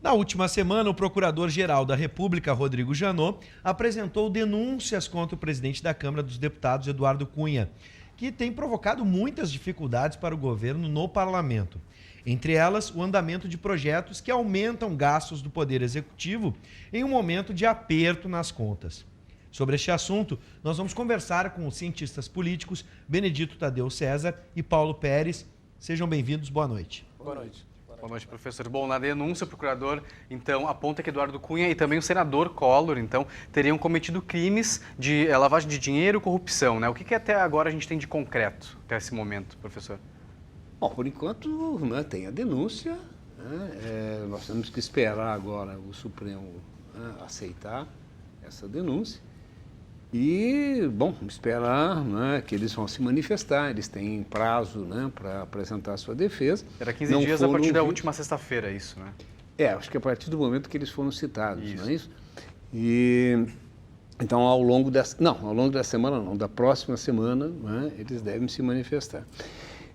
Na última semana, o Procurador-Geral da República, Rodrigo Janot, apresentou denúncias contra o presidente da Câmara dos Deputados, Eduardo Cunha, que tem provocado muitas dificuldades para o governo no parlamento. Entre elas, o andamento de projetos que aumentam gastos do Poder Executivo em um momento de aperto nas contas. Sobre este assunto, nós vamos conversar com os cientistas políticos Benedito Tadeu César e Paulo Pérez. Sejam bem-vindos, boa noite. Boa noite. Boa noite, professor. Bom, na denúncia, o procurador, então, aponta que Eduardo Cunha e também o senador Collor, então, teriam cometido crimes de lavagem de dinheiro e corrupção, né? O que até agora a gente tem de concreto até esse momento, professor? Bom, por enquanto, né, tem a denúncia, né? Nós temos que esperar agora o Supremo, né, aceitar essa denúncia. E, bom, esperar, né, que eles vão se manifestar, eles têm prazo, né, para apresentar a sua defesa. Era 15 dias a partir da última sexta-feira, isso, né? Acho que a partir do momento que eles foram citados, isso. Não é isso? E, então, ao longo da semana não, da próxima semana, né, eles devem se manifestar.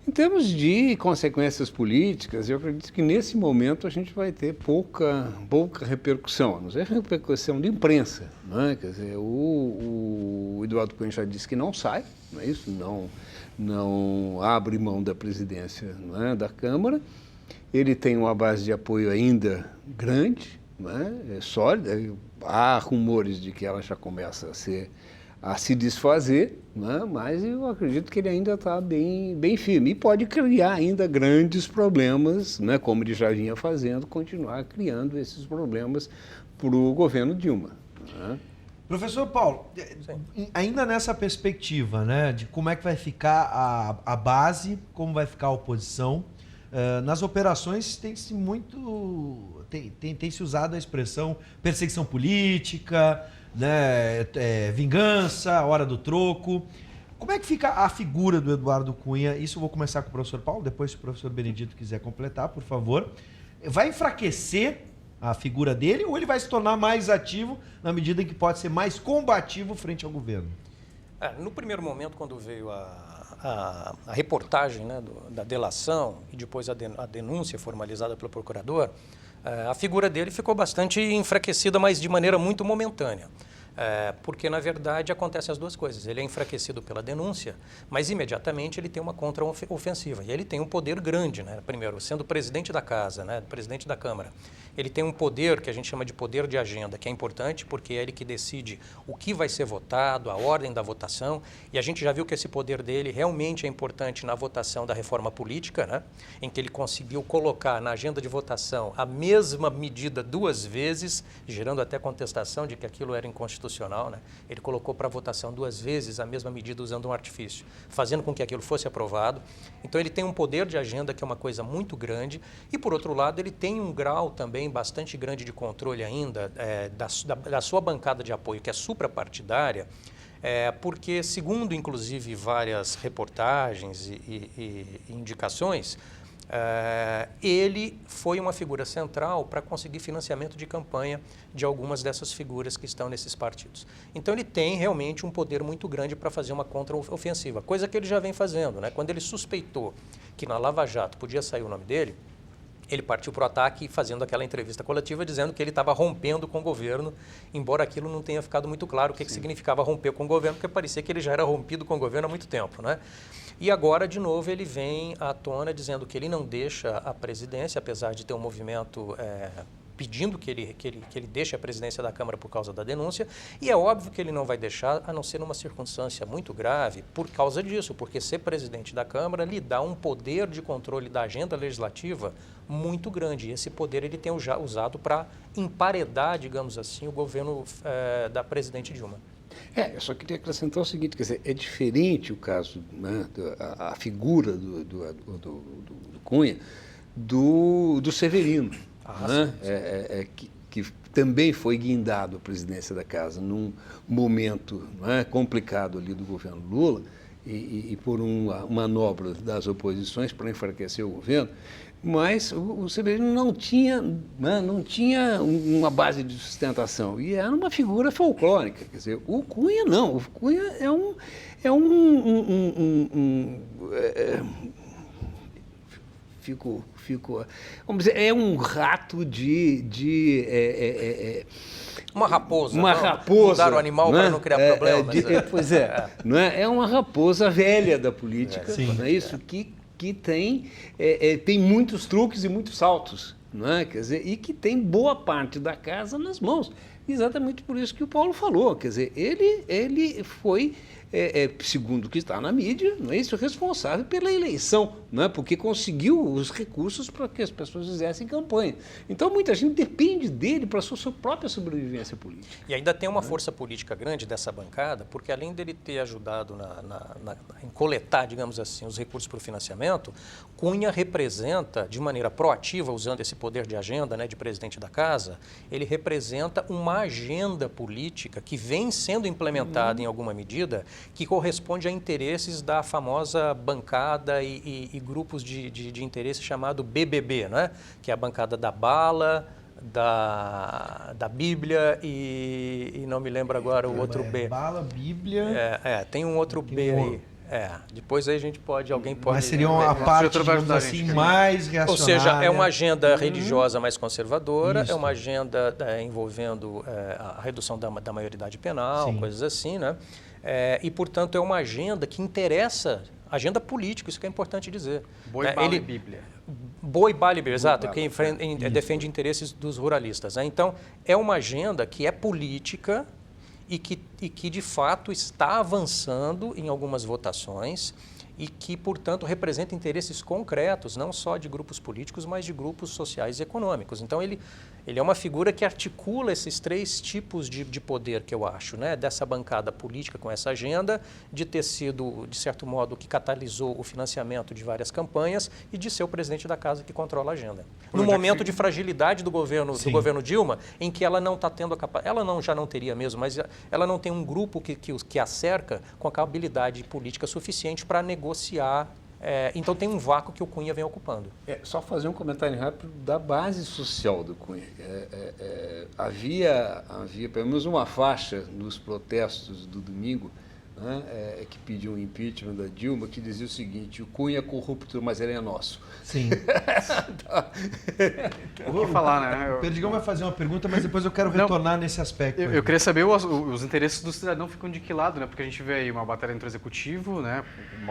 Em termos de consequências políticas, eu acredito que nesse momento a gente vai ter pouca repercussão, a não ser repercussão de imprensa, né? Quer dizer, o Eduardo Cunha já disse que não sai, não é isso? Não abre mão da presidência, né, da Câmara. Ele tem uma base de apoio ainda grande, né, sólida. Há rumores de que ela já começa a se desfazer, né? Mas eu acredito que ele ainda está bem firme e pode criar ainda grandes problemas, né? Como ele já vinha fazendo, continuar criando esses problemas para o governo Dilma, né? Professor Paulo, ainda nessa perspectiva, né, de como é que vai ficar a base, como vai ficar a oposição, nas operações tem-se usado a expressão perseguição política, né, vingança, hora do troco. Como é que fica a figura do Eduardo Cunha? Isso eu vou começar com o professor Paulo, depois se o professor Benedito quiser completar, por favor. Vai enfraquecer a figura dele ou ele vai se tornar mais ativo na medida em que pode ser mais combativo frente ao governo? No primeiro momento, quando veio a reportagem, né, da delação e depois a denúncia formalizada pelo procurador, a figura dele ficou bastante enfraquecida, mas de maneira muito momentânea. Porque, na verdade, acontecem as duas coisas. Ele é enfraquecido pela denúncia, mas imediatamente ele tem uma contra-ofensiva. E ele tem um poder grande, né? Primeiro, sendo presidente da Casa, né, presidente da Câmara. Ele tem um poder que a gente chama de poder de agenda, que é importante porque é ele que decide o que vai ser votado, a ordem da votação. E a gente já viu que esse poder dele realmente é importante na votação da reforma política, né, em que ele conseguiu colocar na agenda de votação a mesma medida duas vezes, gerando até contestação de que aquilo era inconstitucional, né? Ele colocou para votação duas vezes a mesma medida usando um artifício, fazendo com que aquilo fosse aprovado. Então ele tem um poder de agenda que é uma coisa muito grande e, por outro lado, ele tem um grau também bastante grande de controle ainda da sua bancada de apoio, que é suprapartidária, porque, segundo, inclusive, várias reportagens e indicações, ele foi uma figura central para conseguir financiamento de campanha de algumas dessas figuras que estão nesses partidos. Então ele tem realmente um poder muito grande para fazer uma contra-ofensiva, coisa que ele já vem fazendo, né? Quando ele suspeitou que na Lava Jato podia sair o nome dele, ele partiu para o ataque fazendo aquela entrevista coletiva dizendo que ele estava rompendo com o governo, embora aquilo não tenha ficado muito claro o que significava romper com o governo, porque parecia que ele já era rompido com o governo há muito tempo, né? E agora, de novo, ele vem à tona dizendo que ele não deixa a presidência, apesar de ter um movimento pedindo que ele deixe a presidência da Câmara por causa da denúncia, e é óbvio que ele não vai deixar, a não ser numa circunstância muito grave, por causa disso, porque ser presidente da Câmara lhe dá um poder de controle da agenda legislativa muito grande, e esse poder ele tem já usado para emparedar, digamos assim, o governo da presidente Dilma. Eu só queria acrescentar o seguinte, quer dizer, é diferente o caso, né, a figura do Cunha do Severino, né, que também foi guindado à presidência da Casa num momento, né, complicado ali do governo Lula e por uma manobra das oposições para enfraquecer o governo. Mas o Severino não tinha uma base de sustentação e era uma figura folclórica. Quer dizer, o Cunha não. O Cunha Vamos dizer, é um rato uma raposa. Uma raposa. Mudar o animal para não criar problemas. Pois é. Não é? É uma raposa velha da política, não é isso? Que tem muitos truques e muitos saltos, não é? Quer dizer, e que tem boa parte da casa nas mãos. Exatamente por isso que o Paulo falou. Quer dizer, ele foi, segundo o que está na mídia, não é isso, responsável pela eleição, não é? Porque conseguiu os recursos para que as pessoas fizessem campanha. Então, muita gente depende dele para a sua própria sobrevivência política. E ainda tem uma força política grande dessa bancada, porque além dele ter ajudado em coletar, digamos assim, os recursos para o financiamento, Cunha representa, de maneira proativa, usando esse poder de agenda, né, de presidente da casa, ele representa uma agenda política que vem sendo implementada em alguma medida, que corresponde a interesses da famosa bancada e grupos de interesse chamado BBB, né? Que é a bancada da bala, da Bíblia e não me lembro agora o outro B. Bala, Bíblia... tem um outro B aí. Depois aí alguém pode... Mas seria uma parte, digamos assim, mais reacionária. Ou seja, é uma agenda religiosa mais conservadora, é uma agenda envolvendo a redução da maioridade penal, coisas assim, né? E, portanto, é uma agenda que interessa, agenda política, isso que é importante dizer. Boi, bala e Bíblia. Boi, bala e Bíblia, exato, que defende interesses dos ruralistas. Né? Então, é uma agenda que é política, e que, de fato, está avançando em algumas votações e que, portanto, representa interesses concretos, não só de grupos políticos, mas de grupos sociais e econômicos. Então, ele é uma figura que articula esses três tipos de poder, que eu acho, né? Dessa bancada política com essa agenda, de ter sido, de certo modo, que catalisou o financiamento de várias campanhas e de ser o presidente da casa que controla a agenda. No momento de fragilidade do governo Dilma, em que ela não está tendo a capacidade, já não teria mesmo, mas ela não tem um grupo que a cerca com a habilidade política suficiente para negociar. Então tem um vácuo que o Cunha vem ocupando. Só fazer um comentário rápido da base social do Cunha. Havia pelo menos uma faixa nos protestos do domingo, né, que pediu o impeachment da Dilma, que dizia o seguinte: o Cunha é corrupto, mas ele é nosso. Sim. O que falar, né? O Perdigão vai fazer uma pergunta, mas depois eu quero retornar nesse aspecto. Eu queria saber os interesses do cidadão ficam de que lado, né? Porque a gente vê aí uma batalha entre o executivo, né?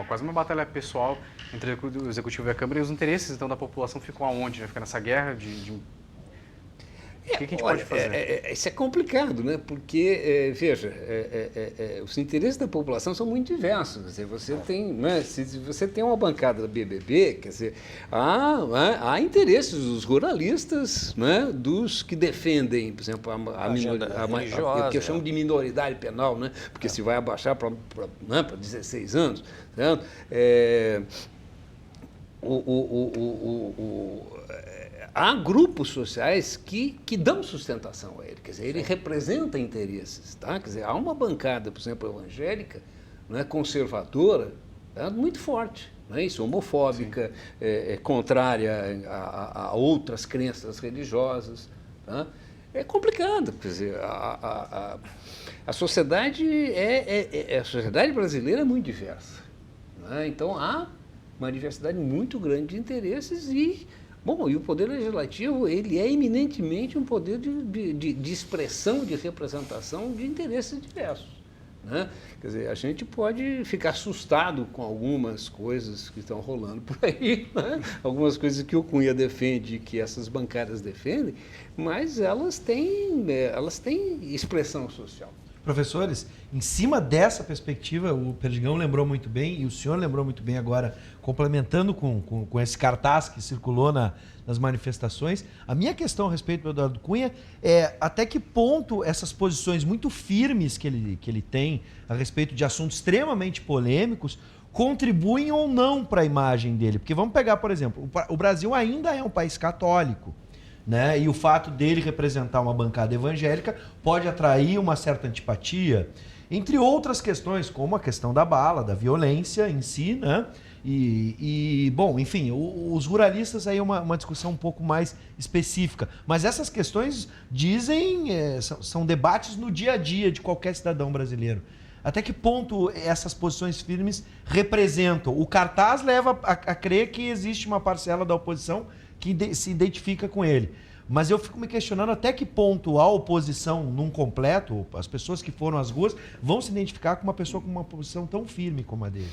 Quase uma batalha pessoal entre o executivo e a Câmara, e os interesses então da população ficam aonde? Né? Fica nessa guerra de... O que a gente pode fazer? Isso é complicado, né? Porque, veja, os interesses da população são muito diversos. Quer dizer, você tem, né? Se você tem uma bancada da BBB, quer dizer, há interesses dos ruralistas, né? Dos que defendem, por exemplo, a que eu chamo de minoridade penal, né? Porque se vai abaixar para 16 anos, certo? Há grupos sociais que dão sustentação a ele, quer dizer, ele representa interesses, tá? Quer dizer, há uma bancada, por exemplo, evangélica, né, conservadora, muito forte, não é isso? Homofóbica, contrária a outras crenças religiosas, tá? É complicado, quer dizer, a sociedade a sociedade brasileira é muito diversa, né? Então há uma diversidade muito grande de interesses e o Poder Legislativo, ele é eminentemente um poder de expressão, de representação de interesses diversos, né? Quer dizer, a gente pode ficar assustado com algumas coisas que estão rolando por aí, né? Algumas coisas que o Cunha defende, que essas bancadas defendem, mas elas têm expressão social. Professores, em cima dessa perspectiva, o Perdigão lembrou muito bem, e o senhor lembrou muito bem agora, complementando com esse cartaz que circulou nas manifestações, a minha questão a respeito do Eduardo Cunha é até que ponto essas posições muito firmes que ele tem a respeito de assuntos extremamente polêmicos contribuem ou não para a imagem dele. Porque vamos pegar, por exemplo, o Brasil ainda é um país católico, né? E o fato dele representar uma bancada evangélica pode atrair uma certa antipatia. entre outras questões, como a questão da bala, da violência em si, né? Bom, enfim, os ruralistas aí é uma discussão um pouco mais específica. Mas essas questões são debates no dia a dia de qualquer cidadão brasileiro. Até que ponto essas posições firmes representam? O cartaz leva a crer que existe uma parcela da oposição que se identifica com ele. Mas eu fico me questionando até que ponto a oposição num completo, as pessoas que foram às ruas, vão se identificar com uma pessoa com uma posição tão firme como a dele.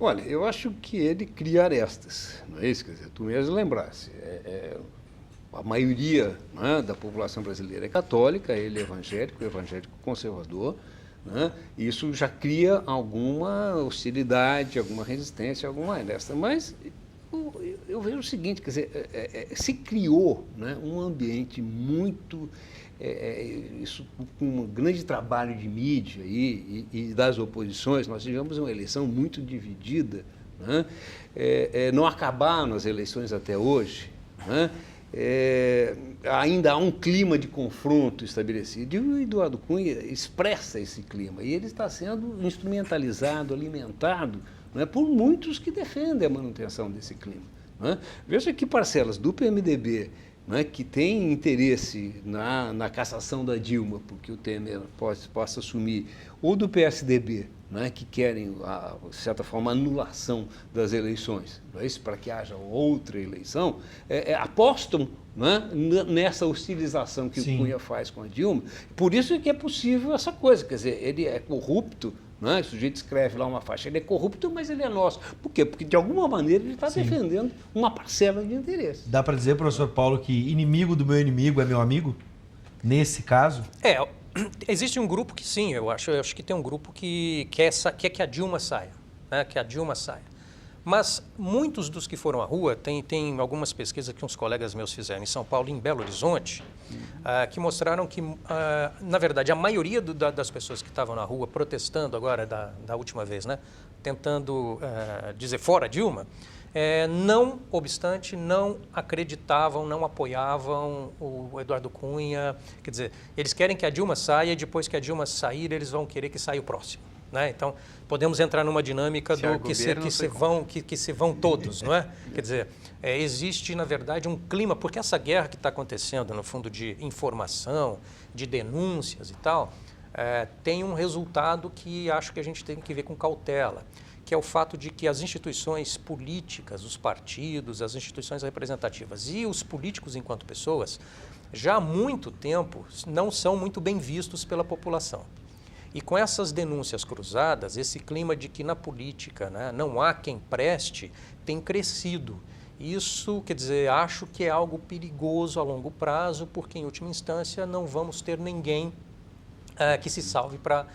Olha, eu acho que ele cria arestas, não é isso? Quer dizer, tu mesmo lembrasse. A maioria, né, da população brasileira é católica, ele é evangélico conservador, né? Isso já cria alguma hostilidade, alguma resistência, alguma aresta. Mas eu vejo o seguinte, quer dizer, se criou, né, um ambiente muito... isso com um grande trabalho de mídia e das oposições, nós tivemos uma eleição muito dividida, né? Não acabaram as eleições até hoje, né? Ainda há um clima de confronto estabelecido e o Eduardo Cunha expressa esse clima e ele está sendo instrumentalizado, alimentado, né, por muitos que defendem a manutenção desse clima, né? Veja que parcelas do PMDB, né, que tem interesse na cassação da Dilma, porque o Temer possa assumir, ou do PSDB, né, que querem, de certa forma, a anulação das eleições, não é isso? Para que haja outra eleição, apostam, né, nessa hostilização que Sim. o Cunha faz com a Dilma. Por isso é que é possível essa coisa, quer dizer, ele é corrupto, né? O sujeito escreve lá uma faixa, ele é corrupto, mas ele é nosso. Por quê? Porque, de alguma maneira, ele está defendendo uma parcela de interesse. Dá para dizer, professor Paulo, que inimigo do meu inimigo é meu amigo? Nesse caso? Existe um grupo que sim, eu acho que tem um grupo que quer que a Dilma saia, né? Que a Dilma saia. Mas muitos dos que foram à rua, tem algumas pesquisas que uns colegas meus fizeram em São Paulo e em Belo Horizonte, que mostraram que, na verdade, a maioria das pessoas que estavam na rua protestando agora, da última vez, né, tentando dizer fora Dilma, não obstante, não acreditavam, não apoiavam o Eduardo Cunha. Quer dizer, eles querem que a Dilma saia e depois que a Dilma sair, eles vão querer que saia o próximo. Né? Então, podemos entrar numa dinâmica do que se vão todos, não é? Quer dizer, existe, na verdade, um clima, porque essa guerra que está acontecendo, no fundo, de informação, de denúncias e tal, tem um resultado que acho que a gente tem que ver com cautela, que é o fato de que as instituições políticas, os partidos, as instituições representativas e os políticos enquanto pessoas, já há muito tempo não são muito bem vistos pela população. E com essas denúncias cruzadas, esse clima de que na política, né, não há quem preste, tem crescido. Isso, quer dizer, acho que é algo perigoso a longo prazo, porque em última instância não vamos ter ninguém que se salve para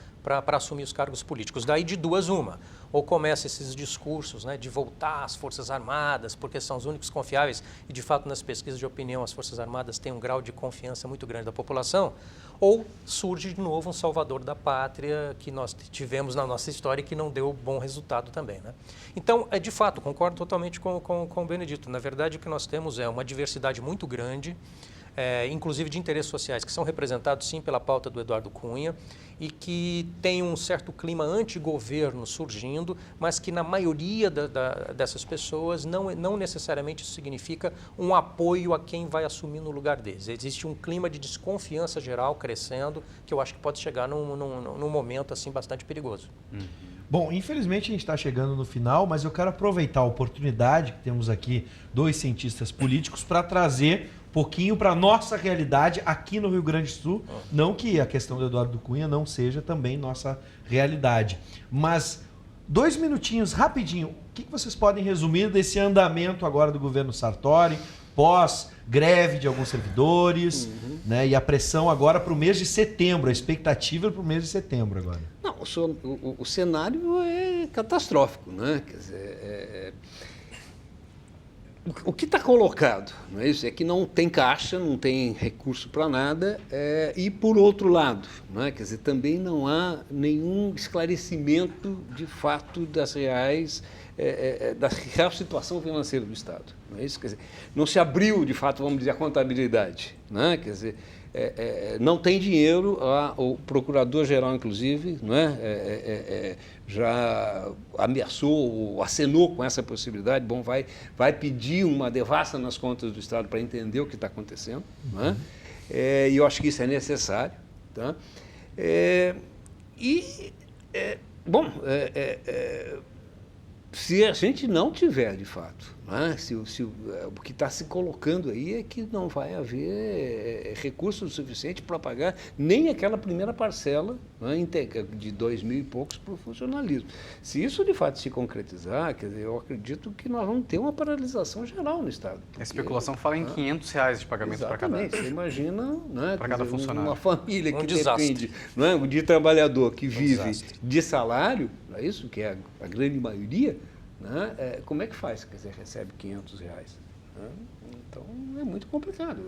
assumir os cargos políticos. Daí de duas uma. Ou começa esses discursos, né, de voltar às Forças Armadas, porque são os únicos confiáveis, e de fato nas pesquisas de opinião as Forças Armadas têm um grau de confiança muito grande da população, ou surge de novo um salvador da pátria que nós tivemos na nossa história e que não deu bom resultado também, né? Então, de fato, concordo totalmente com o Benedito. Na verdade, o que nós temos é uma diversidade muito grande, inclusive de interesses sociais, que são representados sim pela pauta do Eduardo Cunha e que tem um certo clima antigoverno surgindo, mas que na maioria dessas pessoas não necessariamente isso significa um apoio a quem vai assumir no lugar deles. Existe um clima de desconfiança geral crescendo que eu acho que pode chegar num momento assim bastante perigoso. Bom, infelizmente a gente está chegando no final, mas eu quero aproveitar a oportunidade que temos aqui dois cientistas políticos para trazer pouquinho para a nossa realidade aqui no Rio Grande do Sul. Não que a questão do Eduardo Cunha não seja também nossa realidade. Mas 2 minutinhos, rapidinho, o que vocês podem resumir desse andamento agora do governo Sartori, pós-greve de alguns servidores, né, e a pressão agora para o mês de setembro, a expectativa para o mês de setembro agora? Não, o cenário é catastrófico, né? Quer dizer, o que está colocado, não é isso? É que não tem caixa, não tem recurso para nada, e por outro lado, não é? Quer dizer, também não há nenhum esclarecimento de fato da real situação financeira do Estado, não é isso? Quer dizer, não se abriu de fato, vamos dizer, a contabilidade, não é? Quer dizer, não tem dinheiro, o procurador-geral, inclusive, não é? Já ameaçou, acenou com essa possibilidade, bom, vai pedir uma devassa nas contas do Estado para entender o que está acontecendo, não é? E eu acho que isso é necessário. Tá? Se a gente não tiver, de fato, né, o que está se colocando aí é que não vai haver recursos suficientes para pagar nem aquela primeira parcela, né, de 2.000 e poucos para o funcionalismo. Se isso, de fato, se concretizar, quer dizer, eu acredito que nós vamos ter uma paralisação geral no Estado. A especulação fala em R$500 de pagamento para cada... Exatamente. Você imagina, né, para cada funcionário. Uma família que desastre. depende, né, de trabalhador que vive de salário, não é isso? Que é a grande maioria, né? Como é que faz? Quer dizer, recebe R$500. Né? Então, é muito complicado.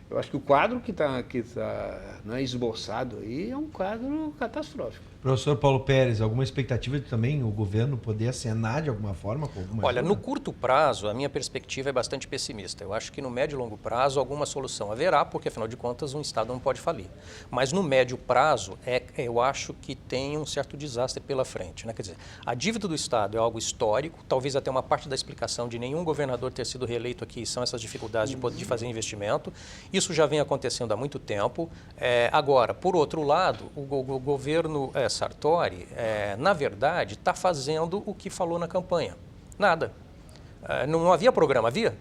Eu acho que o quadro que está né, esboçado aí é um quadro catastrófico. Professor Paulo Pérez, alguma expectativa de também o governo poder acenar de alguma forma? Com alguma Olha, ajuda? no curto prazo, a minha perspectiva é bastante pessimista. Eu acho que no médio e longo prazo alguma solução haverá, porque afinal de contas um Estado não pode falir. Mas no médio prazo, eu acho que tem um certo desastre pela frente. Né? Quer dizer, a dívida do Estado é algo histórico, talvez até uma parte da explicação de nenhum governador ter sido reeleito aqui são essas dificuldades de fazer investimento. Isso já vem acontecendo há muito tempo. Agora, por outro lado, o governo Sartori, na verdade, está fazendo o que falou na campanha. Nada. Não havia programa, havia?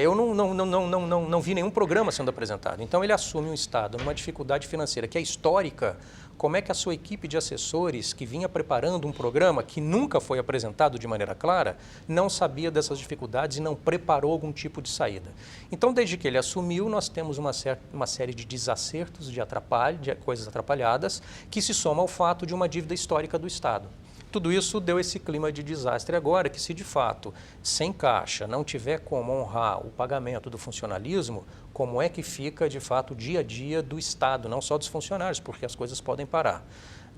Eu não vi nenhum programa sendo apresentado. Então, ele assume um Estado numa dificuldade financeira que é histórica. Como é que a sua equipe de assessores, que vinha preparando um programa que nunca foi apresentado de maneira clara, não sabia dessas dificuldades e não preparou algum tipo de saída? Então, desde que ele assumiu, nós temos uma série de desacertos, de coisas atrapalhadas, que se soma ao fato de uma dívida histórica do Estado. Tudo isso deu esse clima de desastre agora, que se de fato, sem caixa, não tiver como honrar o pagamento do funcionalismo, como é que fica de fato o dia a dia do Estado, não só dos funcionários, porque as coisas podem parar.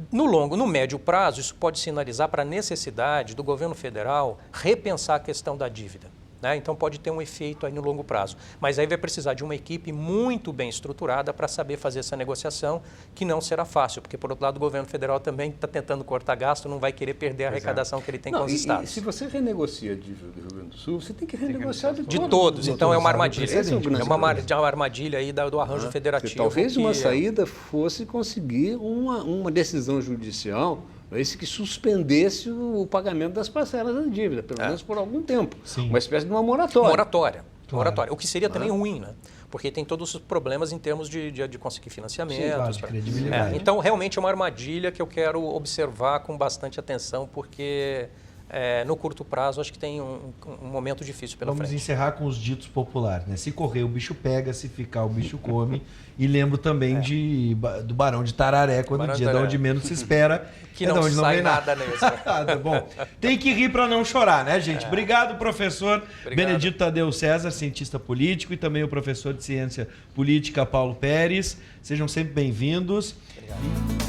No médio prazo, isso pode sinalizar para a necessidade do governo federal repensar a questão da dívida. Né? Então pode ter um efeito aí no longo prazo. Mas aí vai precisar de uma equipe muito bem estruturada para saber fazer essa negociação, que não será fácil, porque por outro lado o governo federal também está tentando cortar gasto, não vai querer perder a arrecadação que ele tem com os estados. E se você renegocia a dívida do Rio Grande do Sul, você tem que renegociar de todos. Então é uma armadilha. É uma armadilha aí do arranjo federativo. Talvez uma saída fosse conseguir uma decisão judicial, esse que suspendesse o pagamento das parcelas da dívida, pelo menos por algum tempo. Sim. Uma espécie de uma moratória. Moratória. O que seria também ruim, né? Porque tem todos os problemas em termos de conseguir financiamentos. Sim, claro, de credibilidade. Então, realmente é uma armadilha que eu quero observar com bastante atenção, porque no curto prazo acho que tem um momento difícil pela frente. Vamos encerrar com os ditos populares, né? Se correr, o bicho pega, se ficar, o bicho come. E lembro também do Barão de Tararé, quando o dia de onde menos se espera, que não onde sai não nada mesmo. Bom, tem que rir para não chorar, né, gente? Obrigado, professor Benedito Tadeu César, cientista político, e também o professor de ciência política, Paulo Pérez. Sejam sempre bem-vindos. Obrigado.